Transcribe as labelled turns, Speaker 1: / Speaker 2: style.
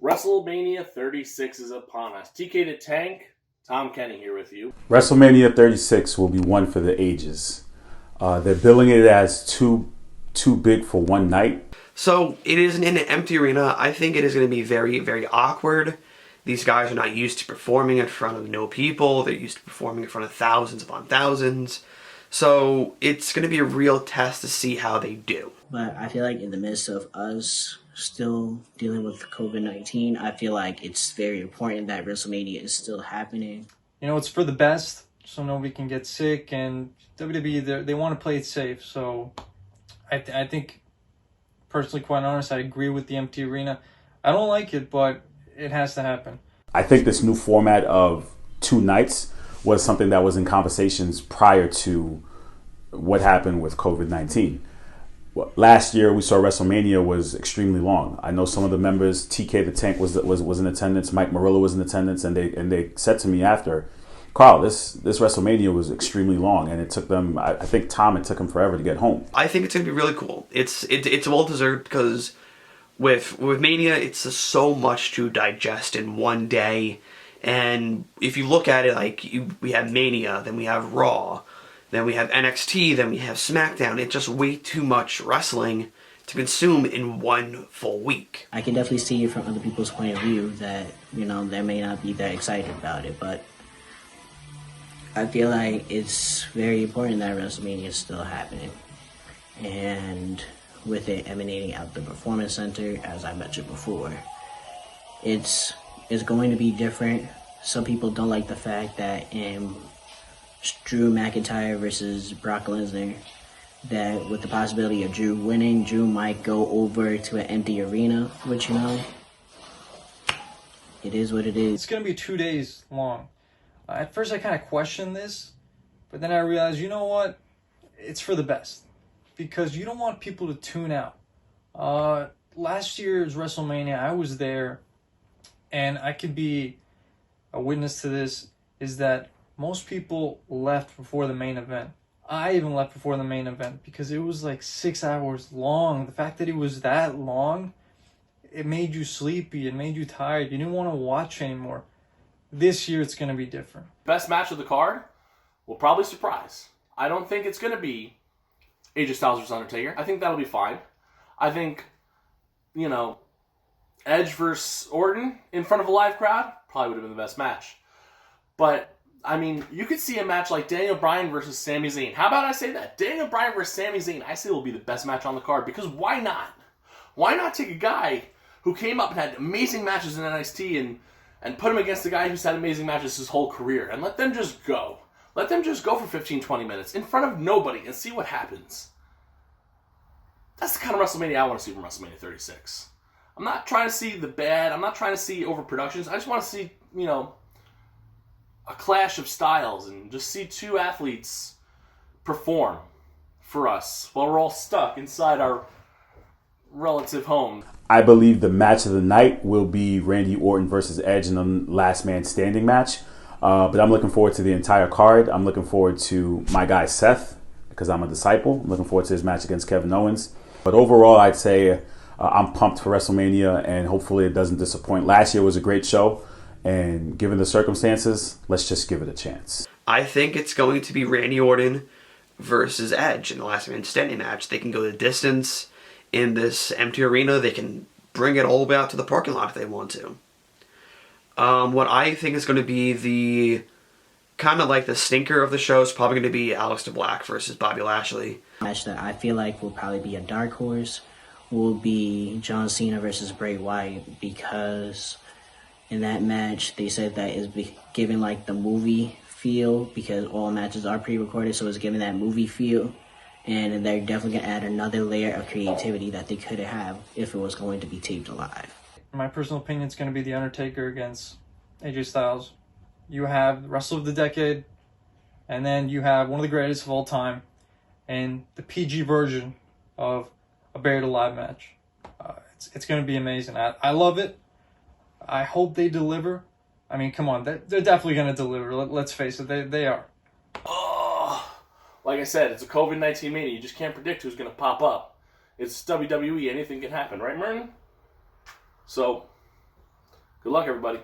Speaker 1: WrestleMania 36 is upon us. TK the Tank, Tom Kenny here with you.
Speaker 2: WrestleMania 36 will be one for the ages. They're billing it as too big for one night.
Speaker 3: So it is in an empty arena. I think it is going to be very, very awkward. These guys are not used to performing in front of no people. They're used to performing in front of thousands upon thousands. So it's going to be a real test to see how they do.
Speaker 4: But I feel like in the midst of us still dealing with COVID-19, I feel like it's very important that WrestleMania is still happening.
Speaker 5: You know, it's for the best, so nobody can get sick, and WWE, they want to play it safe. So I think, personally, quite honest, I agree with the empty arena. I don't like it, but it has to happen.
Speaker 2: I think this new format of 2 nights was something that was in conversations prior to what happened with COVID-19. Last year, we saw WrestleMania was extremely long. I know some of the members, TK the Tank was in attendance, Mike Murillo was in attendance, and they said to me after, Carl, this WrestleMania was extremely long, and it took them, I think Tom, it took him forever to get home.
Speaker 3: I think it's going to be really cool. It's well deserved because with Mania, it's just so much to digest in one day. And if you look at it, we have Mania, then we have Raw, then we have NXT, then we have SmackDown. It's just way too much wrestling to consume in one full week.
Speaker 4: I can definitely see it from other people's point of view that, they may not be that excited about it, but I feel like it's very important that WrestleMania is still happening. And with it emanating out the Performance Center, as I mentioned before, it's going to be different. Some people don't like the fact that in Drew McIntyre versus Brock Lesnar, that with the possibility of Drew winning, Drew might go over to an empty arena, which, it is what it is.
Speaker 5: It's going to be 2 days long. At first, I kind of questioned this, but then I realized, you know what? It's for the best. Because you don't want people to tune out. Last year's WrestleMania, I was there, and I could be a witness to this, is that most people left before the main event. I even left before the main event because it was like 6 hours long. The fact that it was that long, it made you sleepy, it made you tired. You didn't want to watch anymore. This year it's going to be different.
Speaker 1: Best match of the card will probably surprise. I don't think it's going to be AJ Styles versus Undertaker. I think that'll be fine. I think, Edge versus Orton in front of a live crowd probably would have been the best match. But, you could see a match like Daniel Bryan versus Sami Zayn. How about I say that? Daniel Bryan versus Sami Zayn, I say will be the best match on the card, because why not? Why not take a guy who came up and had amazing matches in NXT and put him against a guy who's had amazing matches his whole career, and let them just go. Let them just go for 15, 20 minutes in front of nobody and see what happens. That's the kind of WrestleMania I want to see from WrestleMania 36. I'm not trying to see the bad. I'm not trying to see overproductions. I just want to see, a clash of styles and just see 2 athletes perform for us while we're all stuck inside our relative home.
Speaker 2: I believe the match of the night will be Randy Orton versus Edge in the last man standing match. But I'm looking forward to the entire card. I'm looking forward to my guy Seth, because I'm a disciple. I'm looking forward to his match against Kevin Owens. But overall, I'd say I'm pumped for WrestleMania, and hopefully it doesn't disappoint. Last year was a great show, and given the circumstances, let's just give it a chance.
Speaker 3: I think it's going to be Randy Orton versus Edge in the last man standing match. They can go the distance in this empty arena. They can bring it all the way out to the parking lot if they want to. What I think is going to be the kind of like the stinker of the show is probably going to be Aleister Black versus Bobby Lashley.
Speaker 4: Match that I feel like will probably be a dark horse will be John Cena versus Bray Wyatt, because in that match they said that is giving like the movie feel, because all matches are pre-recorded, so it's giving that movie feel. And they're definitely going to add another layer of creativity that they couldn't have if it was going to be taped live.
Speaker 5: In my personal opinion, it's going to be The Undertaker against AJ Styles. You have the Wrestler of the Decade, and then you have one of the greatest of all time, and the PG version of a Buried Alive match. It's going to be amazing. I love it. I hope they deliver. Come on, they're definitely going to deliver. Let's face it, they are.
Speaker 1: Like I said, it's a COVID-19 mania. You just can't predict who's going to pop up. It's WWE. Anything can happen, right, Merton? So, Good luck, everybody.